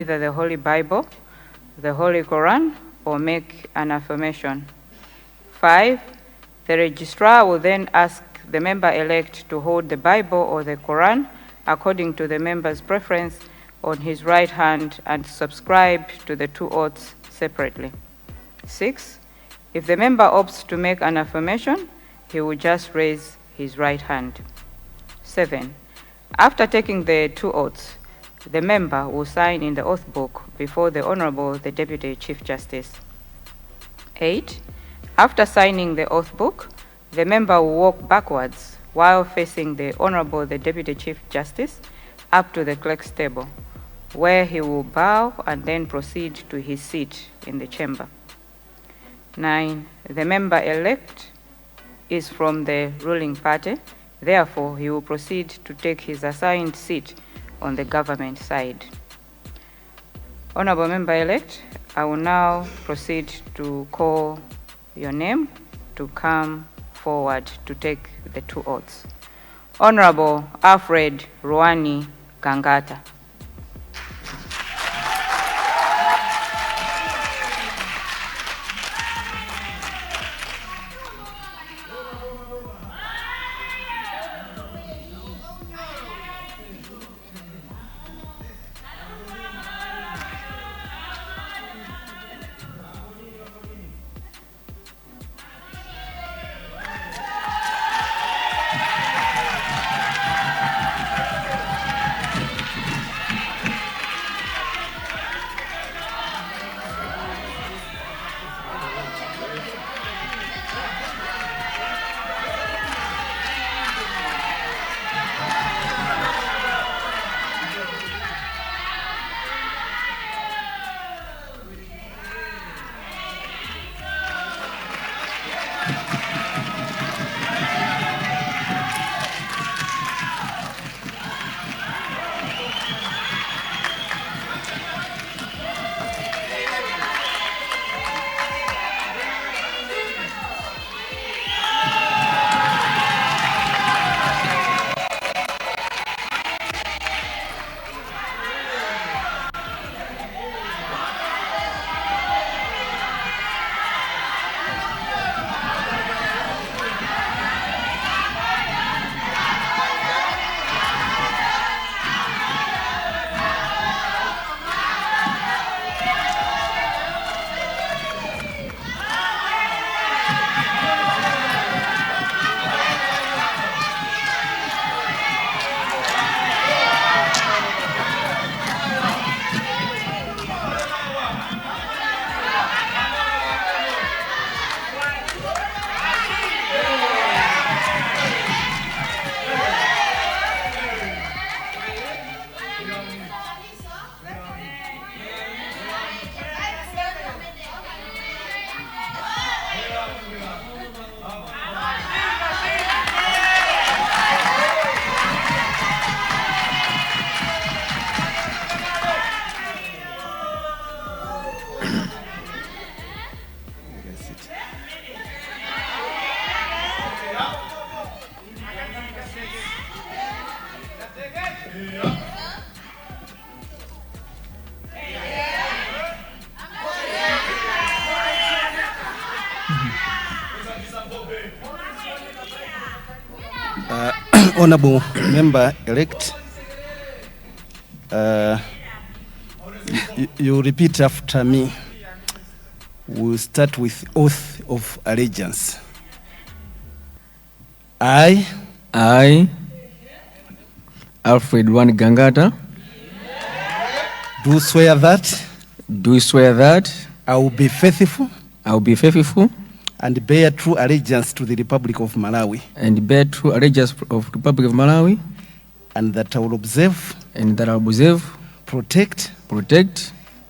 either the Holy Bible, the Holy Quran, or make an affirmation. 5. The registrar will then ask the member-elect to hold the Bible or the Quran according to the member's preference on his right hand and subscribe to the 2 oaths separately. 6. If the member opts to make an affirmation, he will just raise his right hand. 7. After taking the 2 oaths, the member will sign in the oath book before the Honorable the Deputy Chief Justice. 8. After signing the oath book, the member will walk backwards while facing the Honorable the Deputy Chief Justice up to the clerk's table, where he will bow and then proceed to his seat in the chamber. 9. The member-elect is from the ruling party, therefore he will proceed to take his assigned seat on the government side. Honorable member-elect, I will now proceed to call your name to come forward to take the 2 oaths. Honorable Alfred Ruani Gangata. Honorable member-elect, you repeat after me. We'll start with oath of allegiance. I, Alfred Ruani Gangata, do swear that I will be faithful and bear true allegiance to the Republic of Malawi. And that I will observe, protect,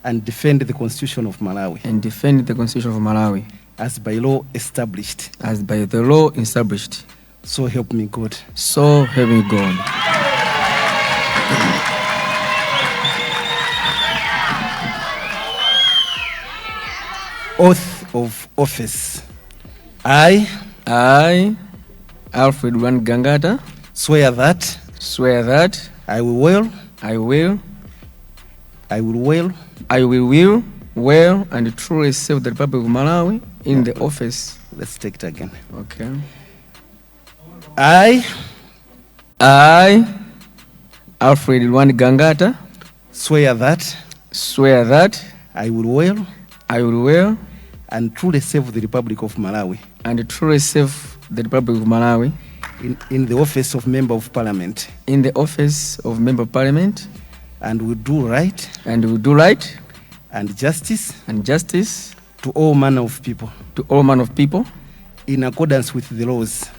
and defend the Constitution of Malawi. As by law established. So help me God. Oath of office. I, Alfred Ruani Gangata, swear that I will I will well and truly serve the Republic of Malawi in the office. Let's take it again. Okay. I, Alfred Gangata, swear that I will well and truly serve the Republic of Malawi in the office of Member of Parliament. And will do right and justice to all manner of people in accordance with the laws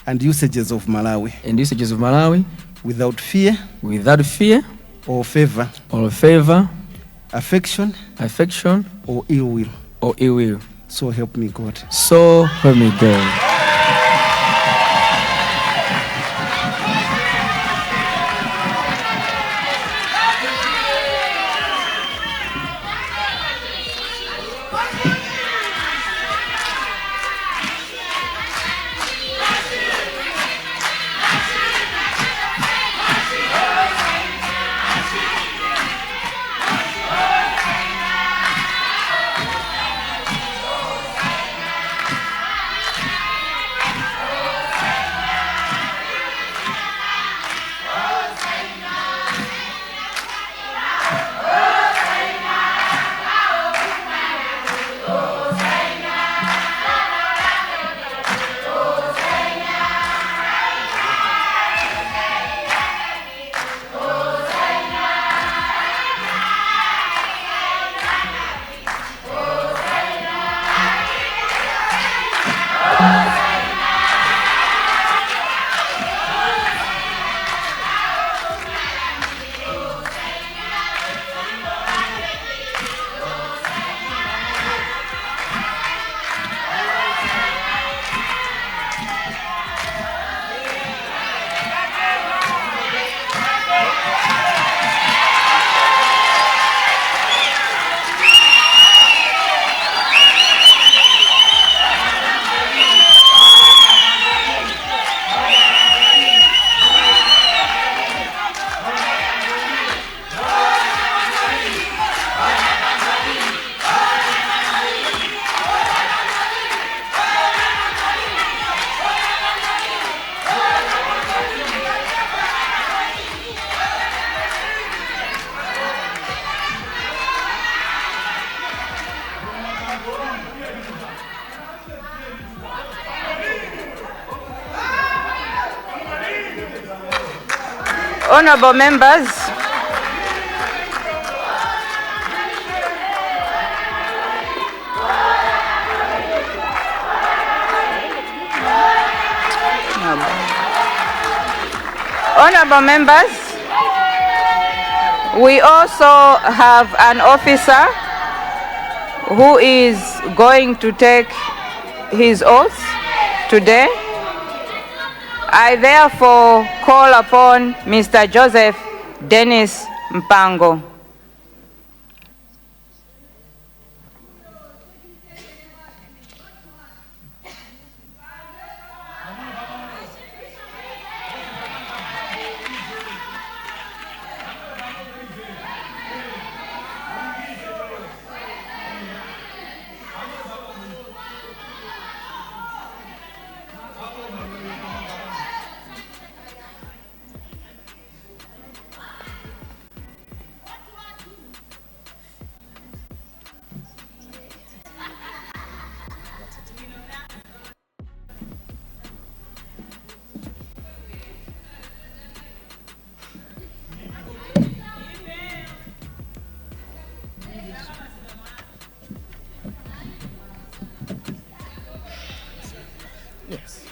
and usages of Malawi without fear or favor affection or ill will. So help me God. Honorable members, we also have an officer who is going to take his oath today. I therefore call upon Mr. Joseph Dennis Mpango. Yes.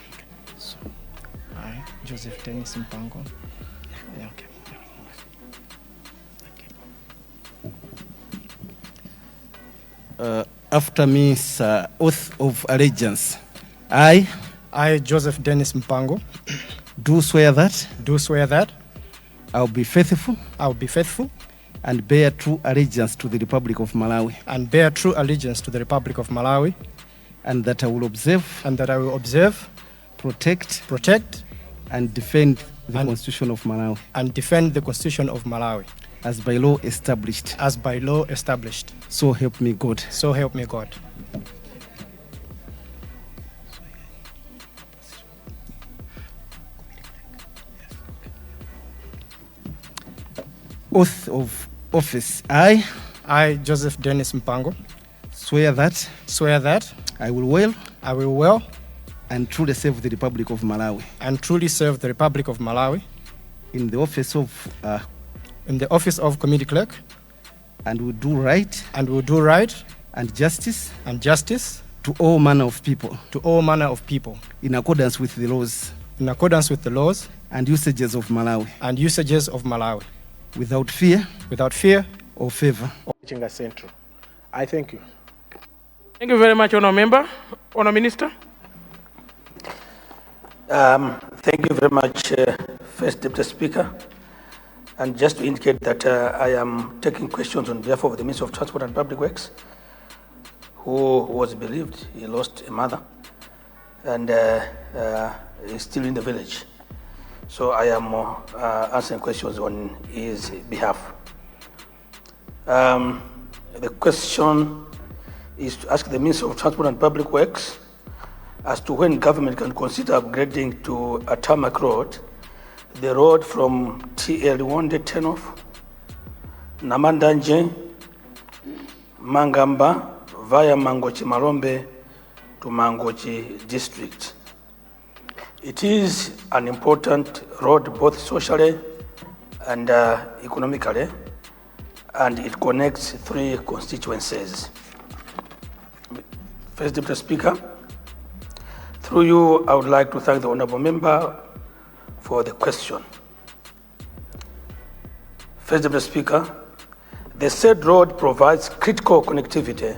So, I, Joseph Dennis Mpango. Yeah, okay. After me, oath of allegiance. I, Joseph Dennis Mpango, do swear that I will be faithful and bear true allegiance to the Republic of Malawi, and that I will observe, protect, and defend the Constitution of Malawi, as by law established. as by law established. So help me God. So help me God. Oath of office. I Joseph Dennis Mpango, swear that swear that I will well I will well and truly serve the Republic of Malawi and truly serve the Republic of Malawi in the office of Committee Clerk, and will do right and will do right and justice to all manner of people in accordance with the laws and usages of Malawi without fear or favor. Chinga Central. I thank you. Thank you very much, Honour Member. Honour Minister. Thank you very much, First Deputy Speaker. And just to indicate that I am taking questions on behalf of the Minister of Transport and Public Works, who was bereaved. He lost a mother and is still in the village. So I am answering questions on his behalf. The question is to ask the Minister of Transport and Public Works as to when government can consider upgrading to a tarmac road the road from TL1 turnoff, Namandanje, Mangamba via Mangochi Marombe to Mangochi district. It is an important road both socially and economically, and it connects 3 constituencies. First Deputy Speaker, through you, I would like to thank the Honourable Member for the question. First Deputy Speaker, the said road provides critical connectivity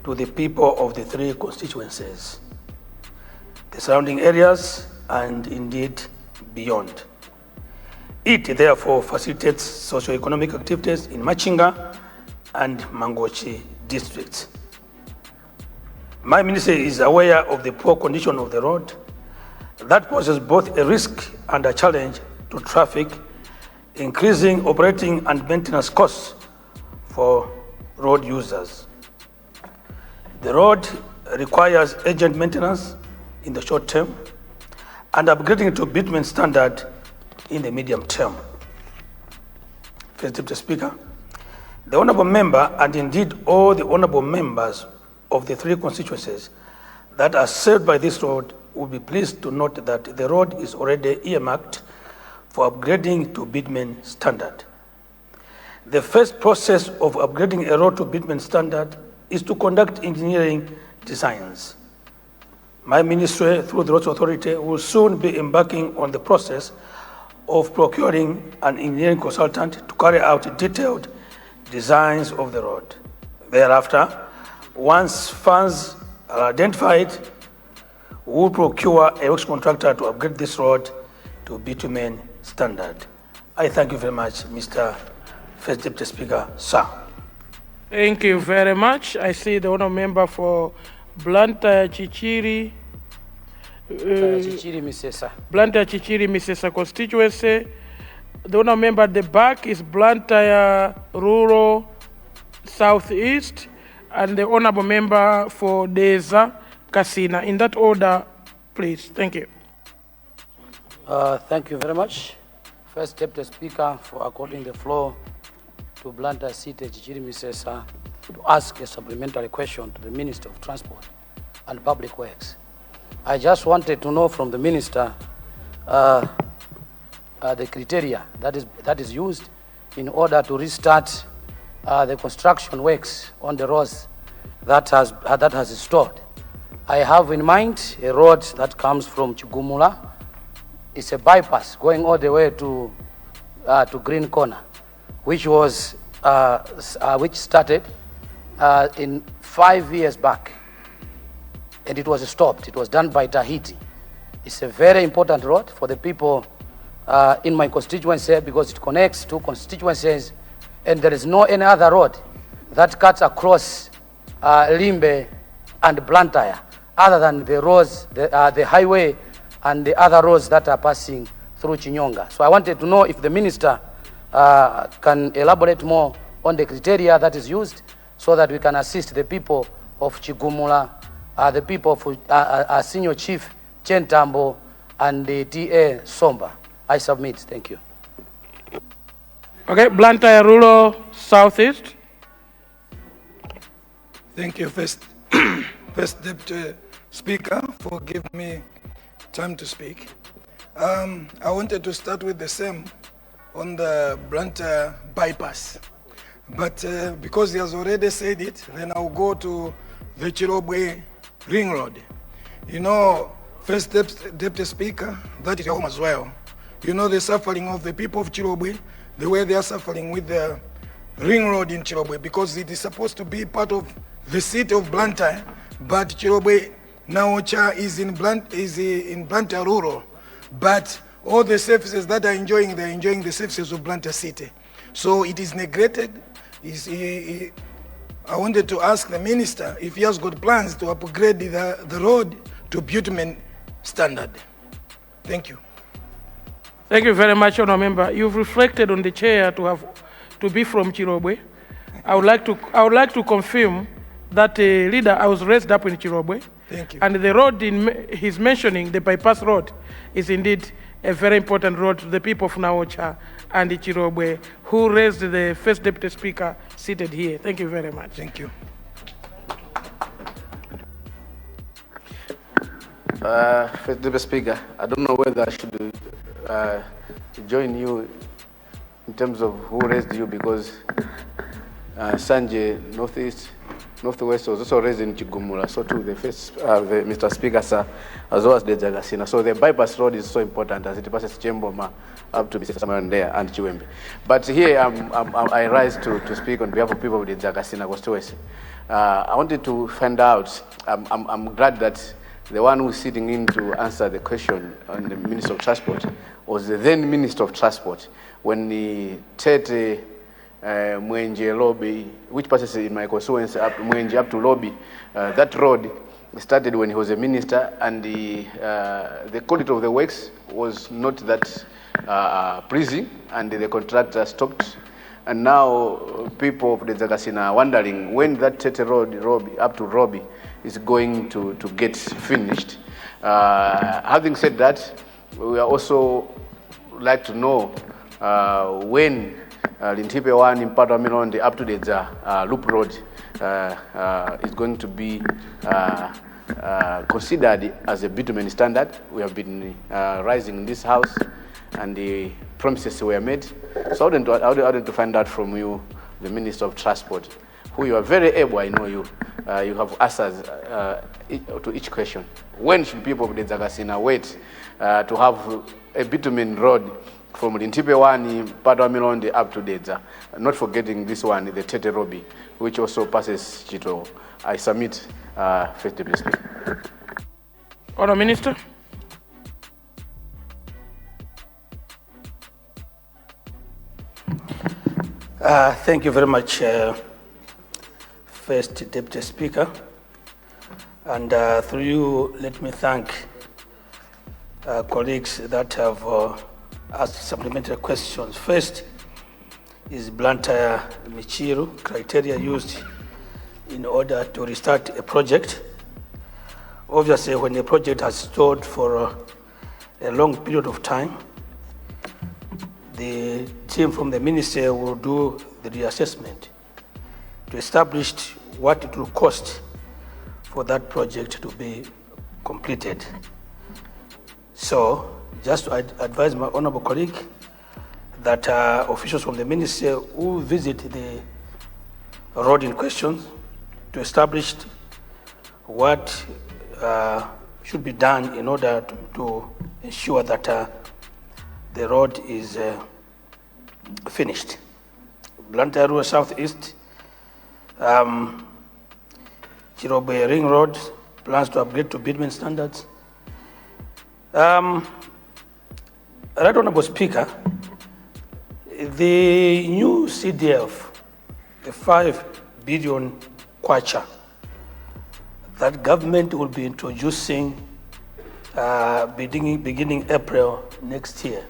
to the people of the 3 constituencies, the surrounding areas, and indeed beyond. It therefore facilitates socio-economic activities in Machinga and Mangochi districts. My ministry is aware of the poor condition of the road that poses both a risk and a challenge to traffic, increasing operating and maintenance costs for road users. The road requires urgent maintenance in the short term and upgrading to bitumen standard in the medium term. First Deputy Speaker, the Honourable Member and indeed all the Honourable Members of the 3 constituencies that are served by this road will be pleased to note that the road is already earmarked for upgrading to bitumen standard. The first process of upgrading a road to bitumen standard is to conduct engineering designs. My ministry, through the Roads Authority, will soon be embarking on the process of procuring an engineering consultant to carry out detailed designs of the road. Thereafter, once funds are identified, we will procure a works contractor to upgrade this road to bitumen standard. I thank you very much, Mr. First Deputy Speaker, sir. Thank you very much. I see the Honourable Member for Blantyre Chichiri. Blantyre Chichiri Misesa constituency. The Honourable Member at the back is Blantyre Rural Southeast, and the Honourable Member for Deza Kasina. In that order, please. Thank you. Thank you very much. First Deputy Speaker, for according the floor to Blantyre City Chichiri Misesa to ask a supplementary question to the Minister of Transport and Public Works. I just wanted to know from the Minister the criteria that is used in order to restart the construction works on the roads that has stalled. I have in mind a road that comes from Chugumula. It's a bypass going all the way to Green Corner, which started in 5 years back, and it was stopped. It was done by Tahiti. It's a very important road for the people in my constituency because it connects 2 constituencies, and there is no any other road that cuts across Limbe and Blantyre other than the roads, the highway and the other roads that are passing through Chinyonga. So I wanted to know if the Minister can elaborate more on the criteria that is used so that we can assist the people of Chigumula, the people of Senior Chief Chentambo and the TA Somba. I submit. Thank you. Okay, Blantyre Rural Southeast. Thank you, First Deputy Speaker, for giving me time to speak. I wanted to start with the same on the Blantyre bypass, but because he has already said it, then I'll go to the Chirobwe Ring Road. You know, First Deputy Speaker, that is your home as well. You know the suffering of the people of Chirobwe, the way they are suffering with the Ring Road in Chirobwe, because it is supposed to be part of the city of Blantyre, but Chirobwe now is in Blantyre Rural. But all the services that are enjoying, they're enjoying the services of Blantyre City. So it is neglected. I wanted to ask the minister if he has got plans to upgrade the road to bitumen standard. Thank you. Thank you very much, Honourable Member. You've reflected on the chair to be from Chirobwe. I would like to confirm that leader, I was raised up in Chirobwe. Thank you. And the road he's mentioning, the bypass road, is indeed a very important road to the people of Naocha and Chirobwe, who raised the First Deputy Speaker seated here. Thank you very much. Thank you. First Deputy Speaker, I don't know whether I should join you in terms of who raised you, because Sanje Northwest was also raised in Chigumula, so too the Mr. Speaker, sir, as well as the Jagasina. So the bypass road is so important as it passes Chemboma up to Mr. Samandea and Chiwembe. But here I rise to speak on behalf of people with the Jagasina constituency. I wanted to find out, I'm glad that the one who's sitting in to answer the question on the Minister of Transport was the then Minister of Transport when the Tete Mwenje Lobby, which passes in my constituency, Mwenje up to Lobby, that road started when he was a minister, and the quality of the works was not that pleasing, and the contractor stopped. And now people of the Zagasina are wondering when that Tete Road up to Robbie is going to get finished. Having said that, we are also like to know when Lintipe 1 in Padamilonde up to the Loop Road is going to be considered as a bitumen standard. We have been rising in this house, and the promises were made. So I wanted to find out from you, the Minister of Transport, who you are very able, I know you. You have answers to each question. When should people of the Zagasina wait to have a bitumen road from Lintipe 1 in Padamilonde up to Dedza? Not forgetting this one, the Tete Robi, which also passes Chito. I submit, First Deputy Speaker. Honourable Minister. Thank you very much, First Deputy Speaker. And through you, let me thank colleagues that have asked supplementary questions. First is Blantyre Michiru, criteria used in order to restart a project. Obviously, when a project has stalled for a long period of time, the team from the ministry will do the reassessment to establish what it will cost for that project to be completed. So, just to advise my honorable colleague that officials from the ministry will visit the road in question to establish what should be done in order to ensure that the road is finished. Blantyre Rural Southeast, Chirobwe Ring Road plans to upgrade to bitumen standards. Right Honorable Speaker, the new CDF, the 5 billion kwacha that government will be introducing beginning April next year,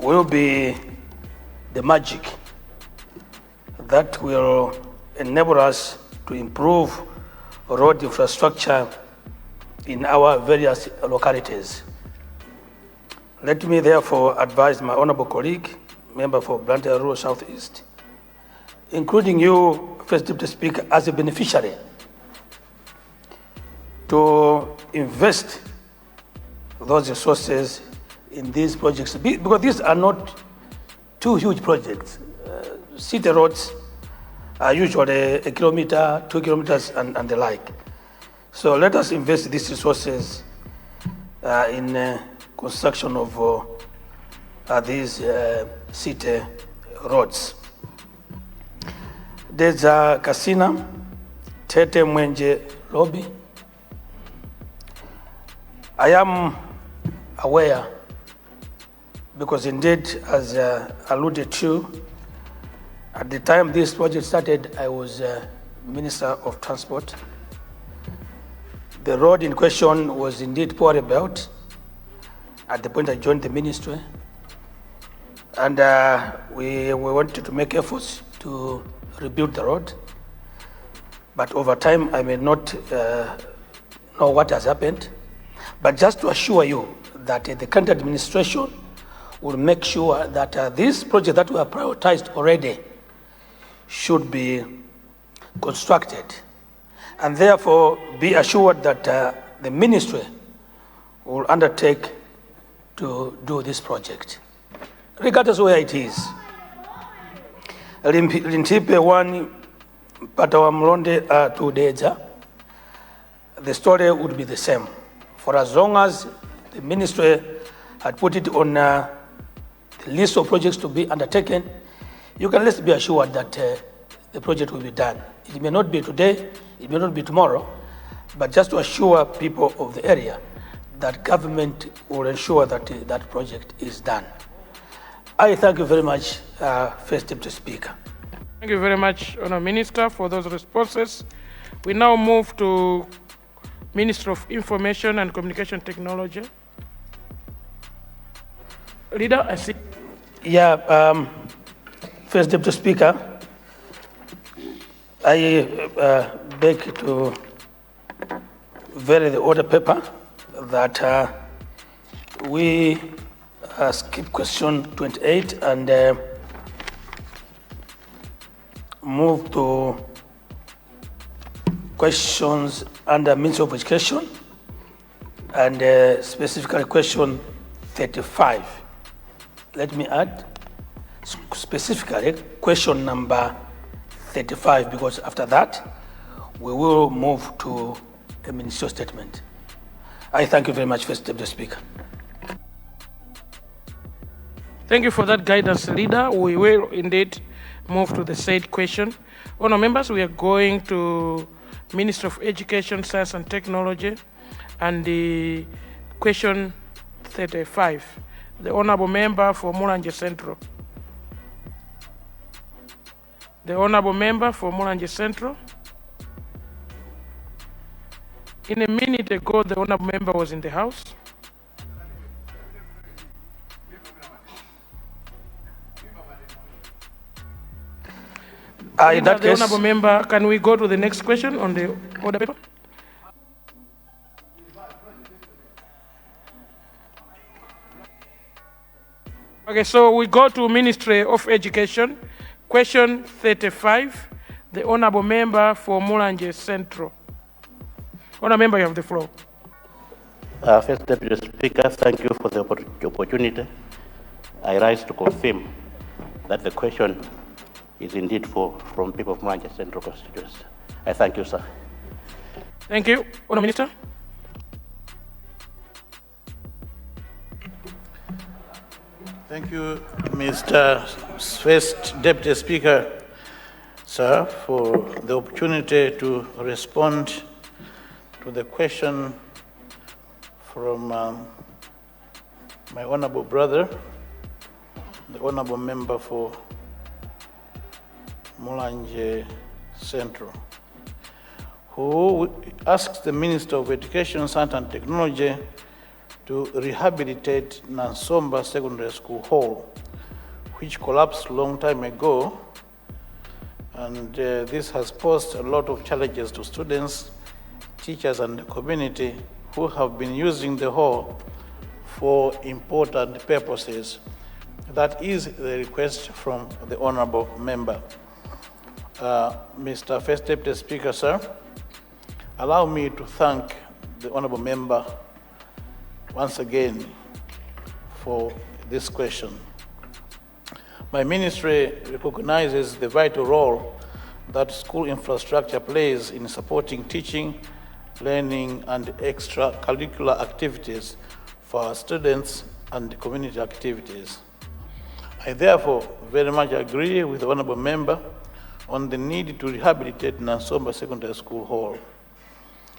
will be the magic that will enable us to improve road infrastructure in our various localities. Let me therefore advise my honorable colleague, member for Blantyre Rural Southeast, including you, First Deputy Speaker, as a beneficiary, to invest those resources in these projects, because these are not two huge projects. City roads are usually 1 kilometer, 2 kilometers, and the like. So let us invest these resources in construction of these city roads. There's Kasina, Tete Mwenje Lobby. I am aware, because indeed, as alluded to, at the time this project started, I was Minister of Transport. The road in question was indeed poorly built at the point I joined the ministry. And we wanted to make efforts to rebuild the road. But over time, I may not know what has happened. But just to assure you that the current administration will make sure that these projects that were prioritized already should be constructed. And therefore, be assured that the ministry will undertake to do this project, regardless of where it is. Lintipe one, Patawa Mlonde to Deja, the story would be the same. For as long as the ministry had put it on the list of projects to be undertaken, you can let's be assured that the project will be done. It may not be today, it may not be tomorrow, but just to assure people of the area that government will ensure that that project is done. I thank you very much, First Deputy Speaker. Thank you very much, Honourable Minister, for those responses. We now move to Minister of Information and Communication Technology. Leader, I see. Yeah, First Deputy Speaker, I beg to vary the order paper that we skip question 28 and move to questions under Ministry of Education and specifically question 35. Let me add specifically question number 35, because after that we will move to a ministerial statement. I thank you very much, First Deputy Speaker. Thank you for that guidance, Leader. We will indeed move to the said question. Honourable members, we are going to Minister of Education, Science and Technology, and the question 35. The Honourable Member for Mulanje Central. The Honourable Member for Mulanje Central. In a minute ago, the Honourable Member was in the House. In that case, Honourable Member, can we go to the next question on the order paper? Okay, so we go to Ministry of Education. Question 35, the Honourable Member for Mulanje Central. Honourable Member, you have the floor. First Deputy Speaker, thank you for the opportunity. I rise to confirm that the question is indeed from people of Mulanje Central constituency. I thank you, sir. Thank you. Honourable Minister. Thank you, Mr. First Deputy Speaker, sir, for the opportunity to respond to the question from my honorable brother, the honorable member for Mulanje Central, who asks the Minister of Education, Science and Technology to rehabilitate Nansomba Secondary School Hall, which collapsed a long time ago. And this has posed a lot of challenges to students, teachers, and the community who have been using the hall for important purposes. That is the request from the honorable member. Mr. First Deputy Speaker, sir, allow me to thank the honorable member once again for this question. My ministry recognizes the vital role that school infrastructure plays in supporting teaching, learning, and extracurricular activities for our students and community activities. I therefore very much agree with the honorable member on the need to rehabilitate Nansomba Secondary School Hall.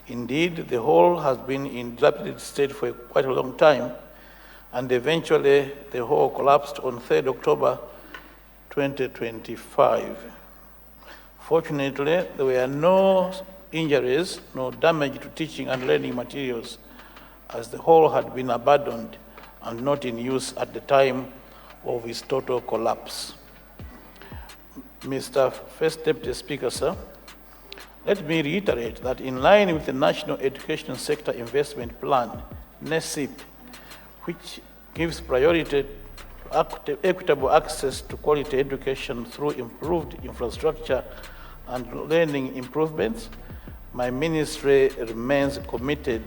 Indeed, the hall has been in dilapidated state for quite a long time, and eventually the hall collapsed on 3rd October 2025. Fortunately, there were no injuries, no damage to teaching and learning materials, as the hall had been abandoned and not in use at the time of its total collapse. Mr. First Deputy Speaker, sir, let me reiterate that in line with the National Education Sector Investment Plan, NESIP, which gives priority to equitable access to quality education through improved infrastructure and learning improvements, my ministry remains committed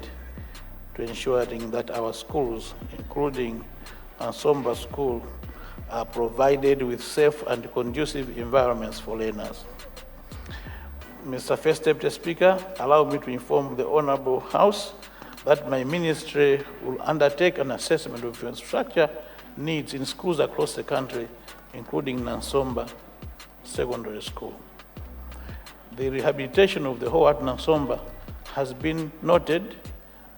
to ensuring that our schools, including Nansomba School, are provided with safe and conducive environments for learners. Mr. First Deputy Speaker, allow me to inform the Honorable House that my ministry will undertake an assessment of infrastructure needs in schools across the country, including Nansomba Secondary School. The rehabilitation of the whole at Nansomba has been noted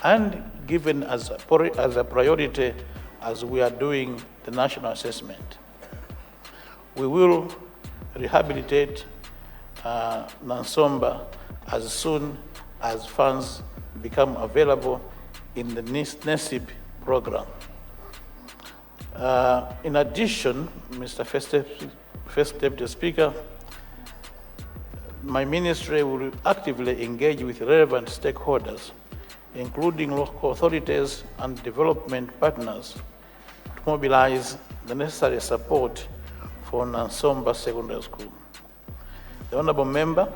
and given as a priority as we are doing the national assessment. We will rehabilitate Nansomba as soon as funds become available in the NESIP program. In addition, Mr. First Deputy Speaker, my ministry will actively engage with relevant stakeholders, including local authorities and development partners, to mobilize the necessary support for Nansomba Secondary School. The honorable member,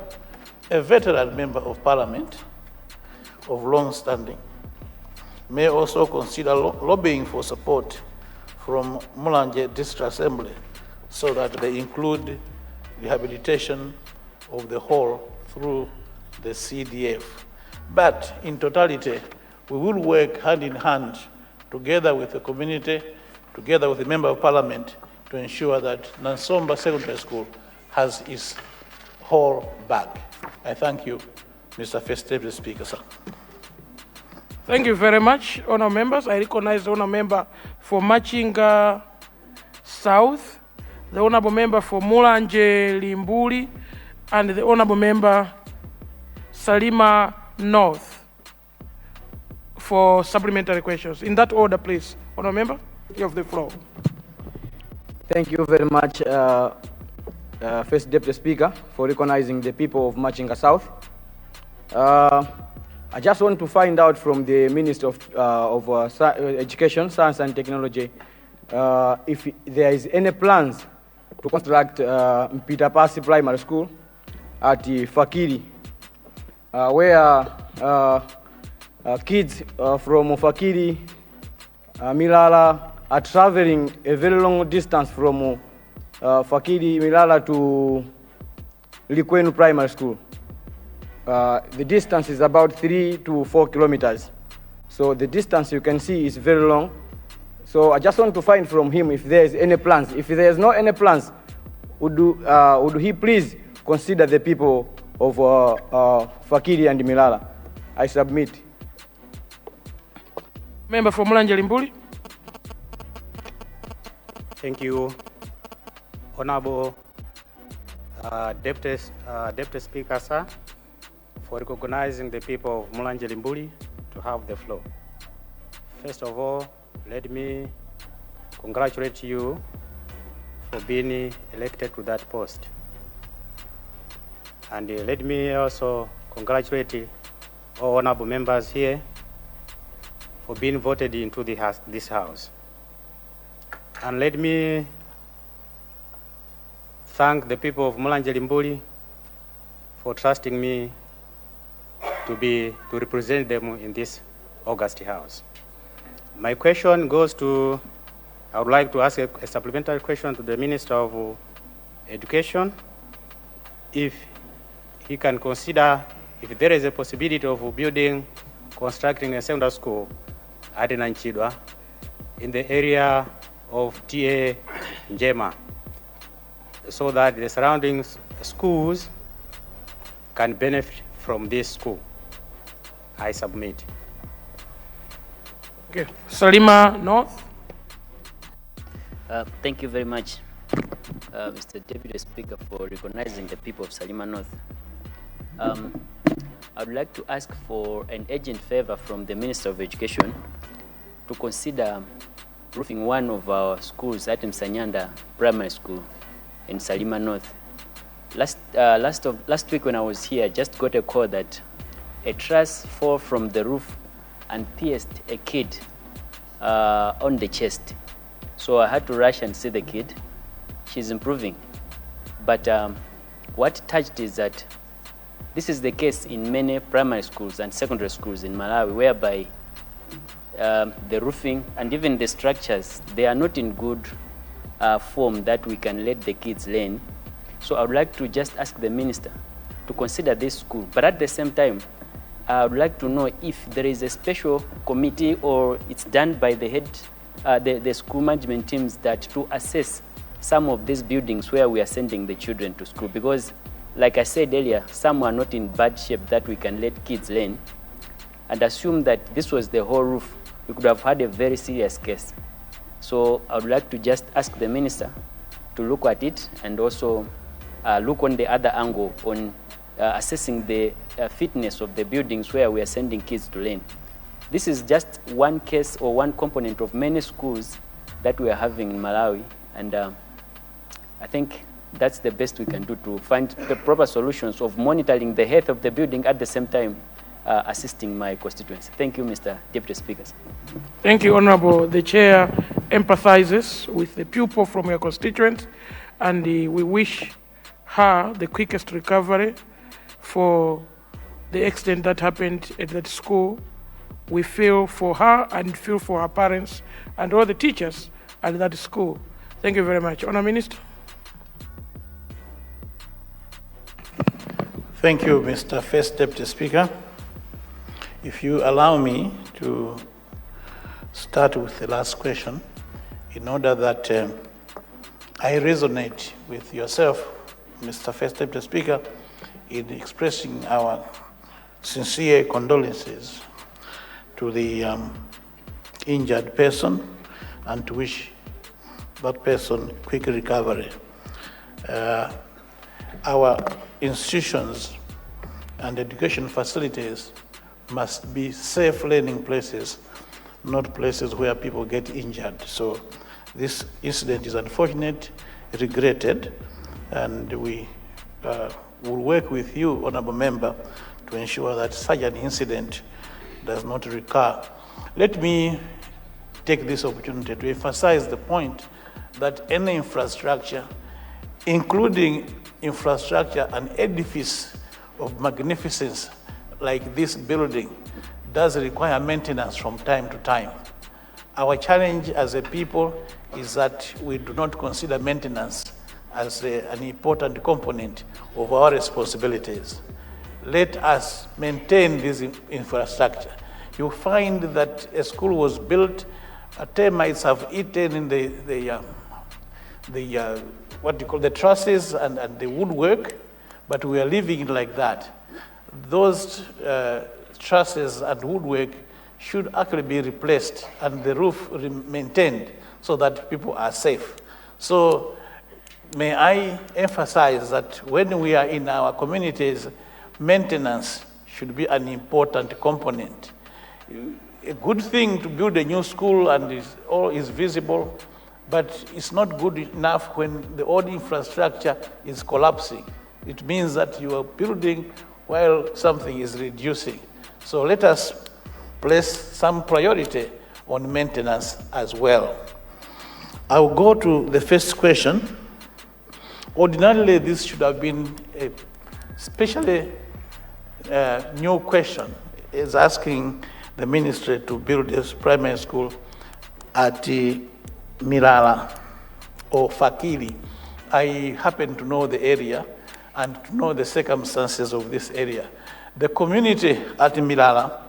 a veteran member of parliament of long standing, may also consider lobbying for support from Mulanje District Assembly so that they include rehabilitation of the hall through the CDF. But in totality, we will work hand in hand together with the community, together with the member of parliament, to ensure that Nansomba Secondary School has its hall back. I thank you, Mr. First Deputy Speaker, sir. Thank you very much, honourable members. I recognize the honourable member for Machinga South, the honourable member for Mulanje Limbuli, and the honourable member Salima North for supplementary questions. In that order, please. Honourable member, you have the floor. Thank you very much, First Deputy Speaker, for recognizing the people of Machinga South. I just want to find out from the Minister of Education, Science and Technology if there is any plans to construct Mpita Pasi Primary School at Fakiri, where kids from Fakiri, Milala, are traveling a very long distance from Fakiri, Milala to Likwenu Primary School. The distance is about 3 to 4 kilometers. So the distance you can see is very long. So I just want to find from him if there is any plans. If there is no any plans, would he please consider the people of Fakiri and Milala? I submit. Member for Mulanje Limbuli. Thank you, Honorable Deputy Speaker, sir, for recognizing the people of Mulanje Limbuli to have the floor. First of all, let me congratulate you for being elected to that post. And let me also congratulate all honorable members here for being voted into this house. And let me thank the people of Mulanje Limbuli for trusting me to represent them in this August house. My question goes to, I would like to ask a supplementary question to the Minister of Education, if he can consider if there is a possibility of constructing a secondary school at Nanchidwa in the area of TA Njema, so that the surrounding schools can benefit from this school. I submit. Okay, Salima North. Thank you very much, Mr. Deputy Speaker, for recognizing the people of Salima North. I would like to ask for an urgent favor from the Minister of Education to consider roofing one of our schools at Msanyanda Primary School in Salima North. Last week when I was here, I just got a call that a truss fell from the roof and pierced a kid on the chest. So I had to rush and see the kid. She's improving. But what touched is that this is the case in many primary schools and secondary schools in Malawi, whereby the roofing and even the structures, they are not in good form that we can let the kids learn. So I would like to just ask the minister to consider this school. But at the same time, I would like to know if there is a special committee or it's done by the head, the school management teams, that to assess some of these buildings where we are sending the children to school. Because like I said earlier, some are not in bad shape that we can let kids learn. And assume that this was the whole roof, we could have had a very serious case. So I would like to just ask the minister to look at it and also look on the other angle on assessing the fitness of the buildings where we are sending kids to learn. This is just one case or one component of many schools that we are having in Malawi. And I think that's the best we can do to find the proper solutions of monitoring the health of the building at the same time assisting my constituency. Thank you, Mr. Deputy Speaker. Thank you, Honorable. The Chair empathizes with the pupil from your constituent, and we wish her the quickest recovery for the accident that happened at that school. We feel for her and feel for her parents and all the teachers at that school. Thank you very much. Honour Minister. Thank you, Mr. First Deputy Speaker. If you allow me to start with the last question, in order that I resonate with yourself, Mr. First Deputy Speaker, in expressing our sincere condolences to the injured person and to wish that person quick recovery. Our institutions and education facilities must be safe learning places, not places where people get injured. So this incident is unfortunate, regretted, and we will work with you, Honourable Member, to ensure that such an incident does not recur. Let me take this opportunity to emphasize the point that any infrastructure, including infrastructure and edifice of magnificence like this building, does require maintenance from time to time. Our challenge as a people is that we do not consider maintenance as an important component of our responsibilities. Let us maintain this infrastructure. You find that a school was built, termites have eaten in the trusses and the woodwork, but we are leaving it like that. Those trusses and woodwork should actually be replaced and the roof maintained so that people are safe. So may I emphasize that when we are in our communities, maintenance should be an important component. a good thing to build a new school and all is visible, but it's not good enough when the old infrastructure is collapsing. It means that you are building while something is reducing. So let us place some priority on maintenance as well. I'll go to the first question. Ordinarily, this should have been a especially new question, is asking the ministry to build this primary school at Milala or Fakiri. I happen to know the area and to know the circumstances of this area. The community at Milala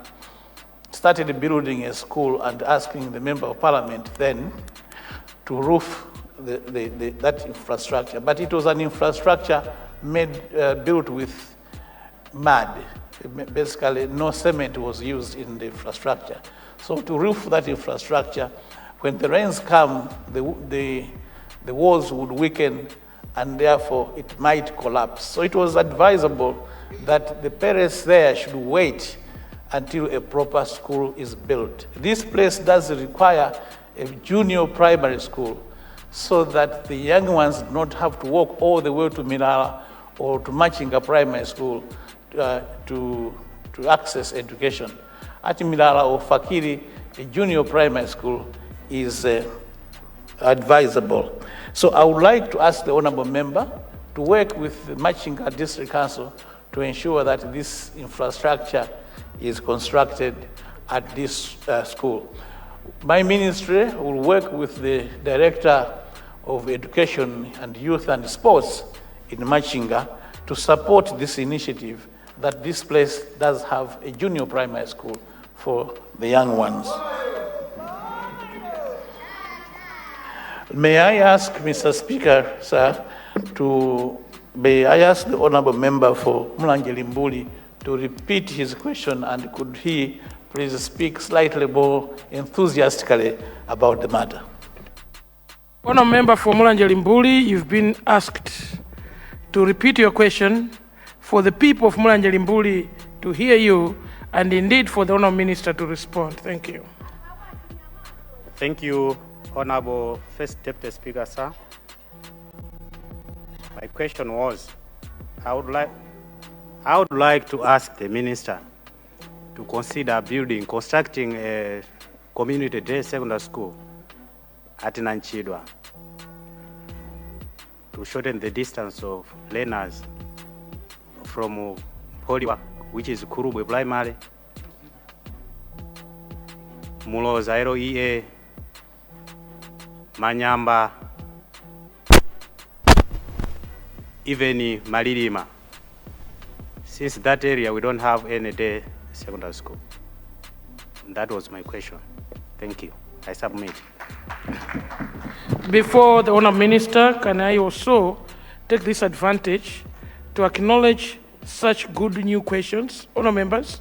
started building a school and asking the member of parliament then to roof that infrastructure. But it was an infrastructure built with mud. Basically, no cement was used in the infrastructure. So to roof that infrastructure, when the rains come, the walls would weaken and therefore it might collapse. So it was advisable that the parents there should wait until a proper school is built. This place does require a junior primary school so that the young ones do not have to walk all the way to Milala or to Machinga Primary School to access education. At Milala or Fakiri, a junior primary school is advisable. So I would like to ask the honorable member to work with the Machinga District Council to ensure that this infrastructure is constructed at this school. My ministry will work with the Director of Education and Youth and Sports in Machinga to support this initiative that this place does have a junior primary school for the young ones. May I ask, Mr. Speaker, sir, may I ask the honorable member for Mulanje Limbuli to repeat his question, and could he please speak slightly more enthusiastically about the matter? Honorable member for Mulanje Limbuli, you've been asked to repeat your question for the people of Mulanje Limbuli to hear you, and indeed for the honorable minister to respond. Thank you. Thank you, Honorable First Deputy Speaker, sir. My question was, I would like to ask the minister to consider constructing a community day secondary school at Nanchidwa to shorten the distance of learners from Poliwa, which is Kurubwe Primary, Muloza LEA, Manyamba, even Malirima. Since that area we don't have any day secondary school. That was my question. Thank you. I submit. Before the honorable minister, can I also take this advantage to acknowledge such good new questions? Honorable members,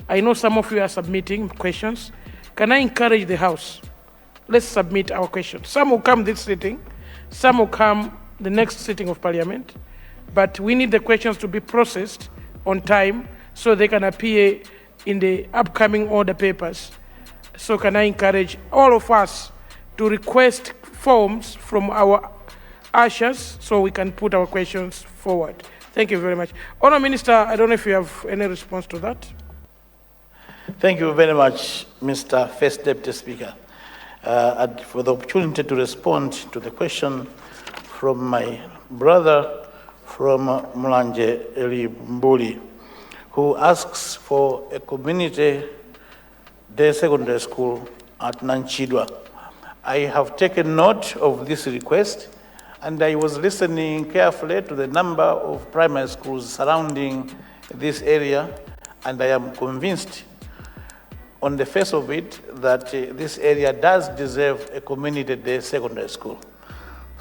I know some of you are submitting questions. Can I encourage the House? Let's submit our questions. Some will come this sitting, some will come the next sitting of Parliament, but we need the questions to be processed on time so they can appear in the upcoming order papers. So can I encourage all of us to request forms from our ushers so we can put our questions forward. Thank you very much. Honourable Minister, I don't know if you have any response to that. Thank you very much, Mr. First Deputy Speaker, and for the opportunity to respond to the question from my brother from Mulanje Limbuli, who asks for a community day secondary school at Nanchidwa. I have taken note of this request, and I was listening carefully to the number of primary schools surrounding this area, and I am convinced on the face of it that this area does deserve a community day secondary school.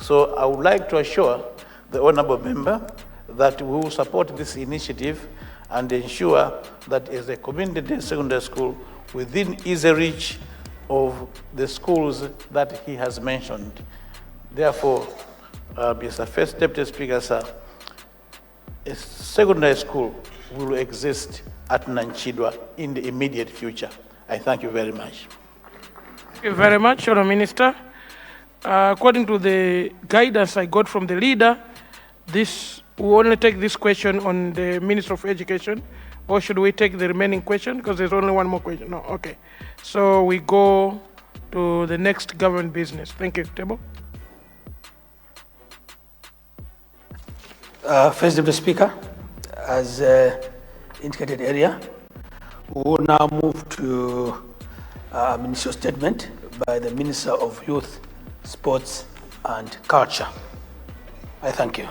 So I would like to assure the honorable member that we will support this initiative and ensure that as a community day secondary school within easy reach of the schools that he has mentioned. Therefore, Mr. First Deputy Speaker, sir, a secondary school will exist at Nanchidwa in the immediate future. I thank you very much. Thank you very much, Honourable Minister. According to the guidance I got from the leader, we only take this question on the Minister of Education, or should we take the remaining question? Because there's only one more question. No, okay. So we go to the next government business. Thank you. Table. First Deputy Speaker, as indicated earlier, we will now move to a ministerial statement by the Minister of Youth, Sports and Culture. I thank you.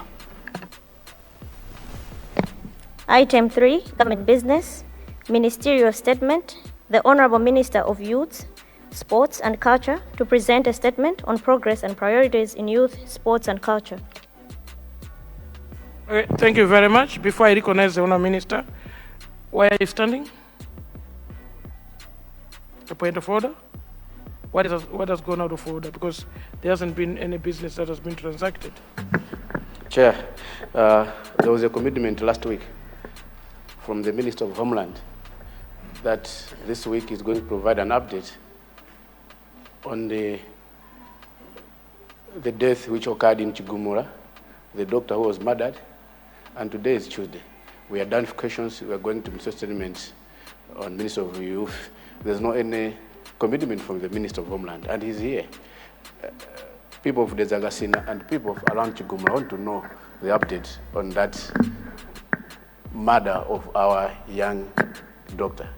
Item 3, Government Business, Ministerial Statement, the Honorable Minister of Youth, Sports and Culture to present a statement on progress and priorities in youth, sports and culture. Okay, thank you very much. Before I recognize the Honourable Minister, why are you standing? A point of order? What has gone out of order? Because there hasn't been any business that has been transacted. Chair, there was a commitment last week from the Minister of Homeland that this week is going to provide an update on the death which occurred in Chigumura, the doctor who was murdered, and today is Tuesday. We are done with questions. We are going to Minister statements on Minister of Youth. There's no any commitment from the Minister of Homeland, and he's here. People of the Zagasina and people around Chigumura want to know the update on that murder of our young doctor.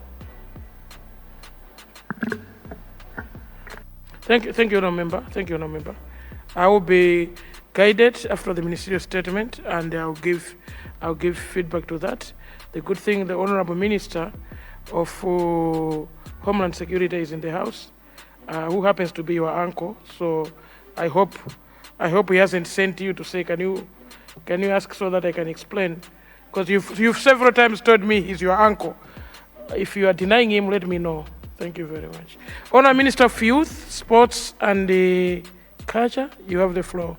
Thank you, Honourable Member. Thank you, Honourable Member. I will be guided after the ministerial statement, and I'll give feedback to that. The good thing, the Honourable Minister of Homeland Security is in the house, who happens to be your uncle. So I hope he hasn't sent you to say, can you ask so that I can explain? Because you've several times told me he's your uncle. If you are denying him, let me know. Thank you very much. Honourable Minister of Youth, Sports and Culture, you have the floor.